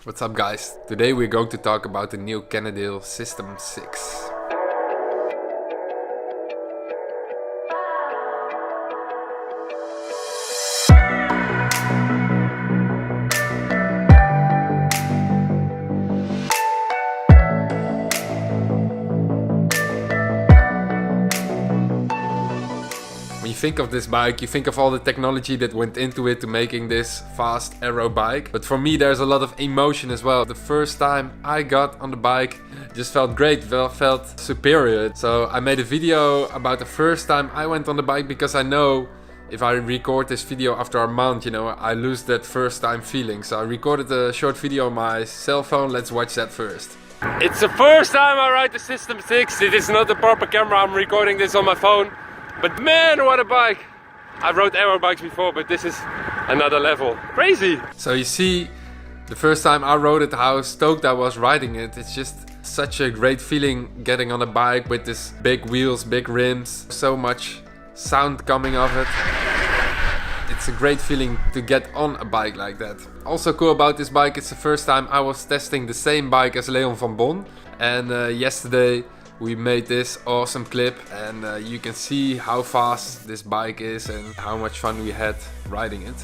What's up guys? Today we're going to talk about the new Canadale System 6. When you think of this bike, you think of all the technology that went into it to making this fast aero bike. But for me, there's a lot of emotion as well. The first time I got on the bike just felt great, felt superior. So I made a video about the first time I went on the bike because I know if I record this video after a month, I lose that first time feeling. So I recorded a short video on my cell phone. Let's watch that first. It's the first time I ride the System 6. It is not a proper camera. I'm recording this on my phone. But man, what a bike! I rode aero bikes before, but this is another level. Crazy! So you see, the first time I rode it, how stoked I was riding it. It's just such a great feeling getting on a bike with this big wheels, big rims, so much sound coming off it. It's a great feeling to get on a bike like that. Also cool about this bike, it's the first time I was testing the same bike as Leon van Bon. And yesterday we made this awesome clip and you can see how fast this bike is and how much fun we had riding it.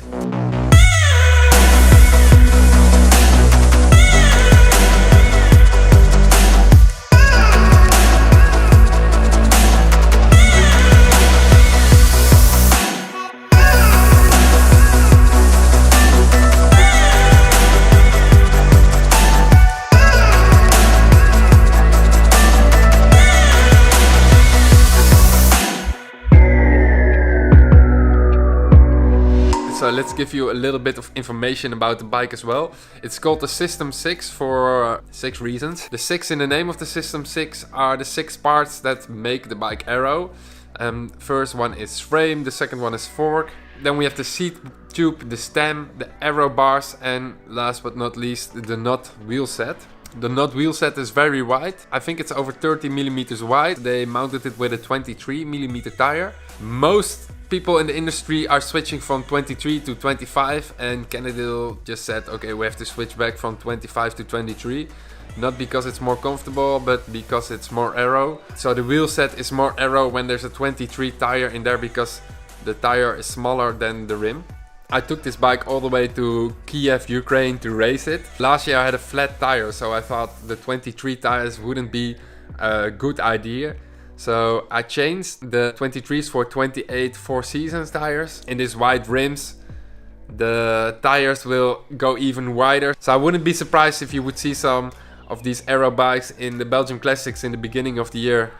So let's give you a little bit of information about the bike as well. It's called the System 6 for 6 reasons. The 6 in the name of the System 6 are the 6 parts that make the bike aero. First one is frame, the second one is fork. Then we have the seat tube, the stem, the aero bars, and last but not least the nut wheel set. The nut wheel set is very wide. I think it's over 30 millimeters wide. They mounted it with a 23 millimeter tire. Most people in the industry are switching from 23 to 25 and Canadale just said, okay, we have to switch back from 25 to 23. Not because it's more comfortable, but because it's more aero. So the wheel set is more aero when there's a 23 tire in there because the tire is smaller than the rim. I took this bike all the way to Kiev, Ukraine to race it. Last year I had a flat tire, so I thought the 23 tires wouldn't be a good idea. So I changed the 23s for 28 4 seasons tires. In these wide rims, the tires will go even wider. So I wouldn't be surprised if you would see some of these aero bikes in the Belgium Classics in the beginning of the year.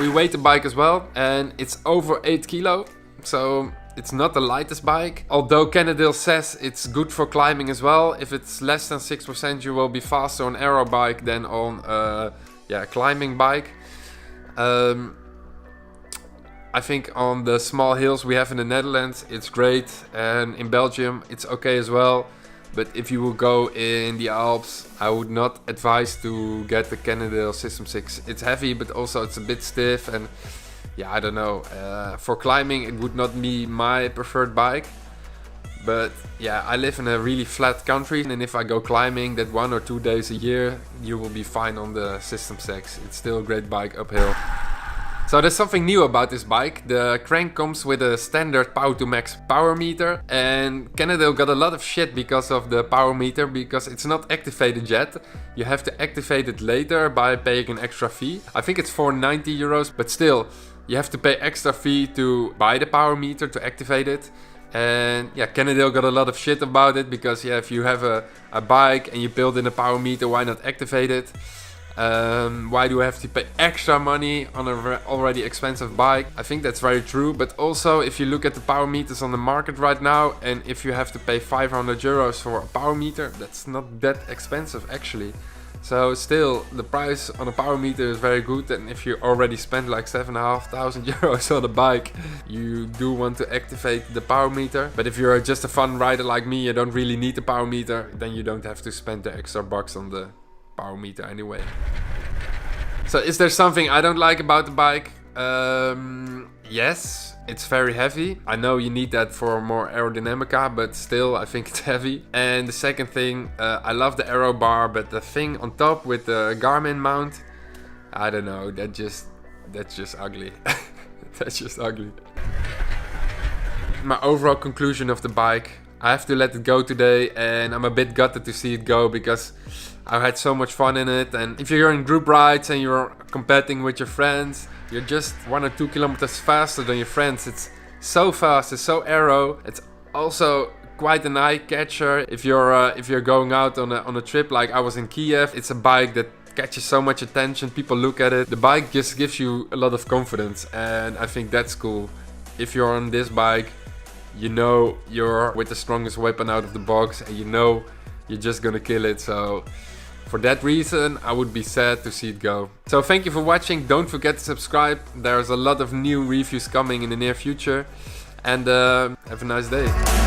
We weighed the bike as well and it's over 8 kilo. So it's not the lightest bike. Although Canadale says it's good for climbing as well. If it's less than 6%, you will be faster on aero bike than on climbing bike. I think on the small hills we have in the Netherlands it's great, and in Belgium it's okay as well. But if you will go in the Alps, I would not advise to get the Canadale System 6. It's heavy, but also it's a bit stiff, and yeah, I don't know. For climbing it would not be my preferred bike. But yeah, I live in a really flat country, and if I go climbing that 1 or 2 days a year, you will be fine on the System 6. It's still a great bike uphill. So there's something new about this bike. The crank comes with a standard Power to Max power meter, and Canadale got a lot of shit because of the power meter, because it's not activated yet. You have to activate it later by paying an extra fee. I think it's for 90 euros, but still, you have to pay extra fee to buy the power meter to activate it. And yeah, Canadale got a lot of shit about it because yeah, if you have a bike and you build in a power meter, why not activate it? Why do you have to pay extra money on an already expensive bike? I think that's very true, but also if you look at the power meters on the market right now, and if you have to pay 500 euros for a power meter, that's not that expensive actually. So still, the price on a power meter is very good, and if you already spent like 7,500 euros on a bike, you do want to activate the power meter. But if you're just a fun rider like me, you don't really need the power meter, then you don't have to spend the extra bucks on the power meter anyway. So is there something I don't like about the bike? Yes, it's very heavy. I know you need that for more aerodynamica, but still I think it's heavy. And the second thing, I love the aero bar, but the thing on top with the Garmin mount, I don't know, that's just ugly. That's just ugly. My overall conclusion of the bike, I have to let it go today, and I'm a bit gutted to see it go because I had so much fun in it. And if you're in group rides and you're competing with your friends, you're just 1 or 2 kilometers faster than your friends. It's so fast, it's so aero. It's also quite an eye catcher if you're going out on a trip like I was in Kiev. It's a bike that catches so much attention, people look at it. The bike just gives you a lot of confidence, and I think that's cool. If you're on this bike, you know you're with the strongest weapon out of the box, and you know you're just gonna kill it. So for that reason, I would be sad to see it go. So thank you for watching. Don't forget to subscribe. There's a lot of new reviews coming in the near future. And have a nice day.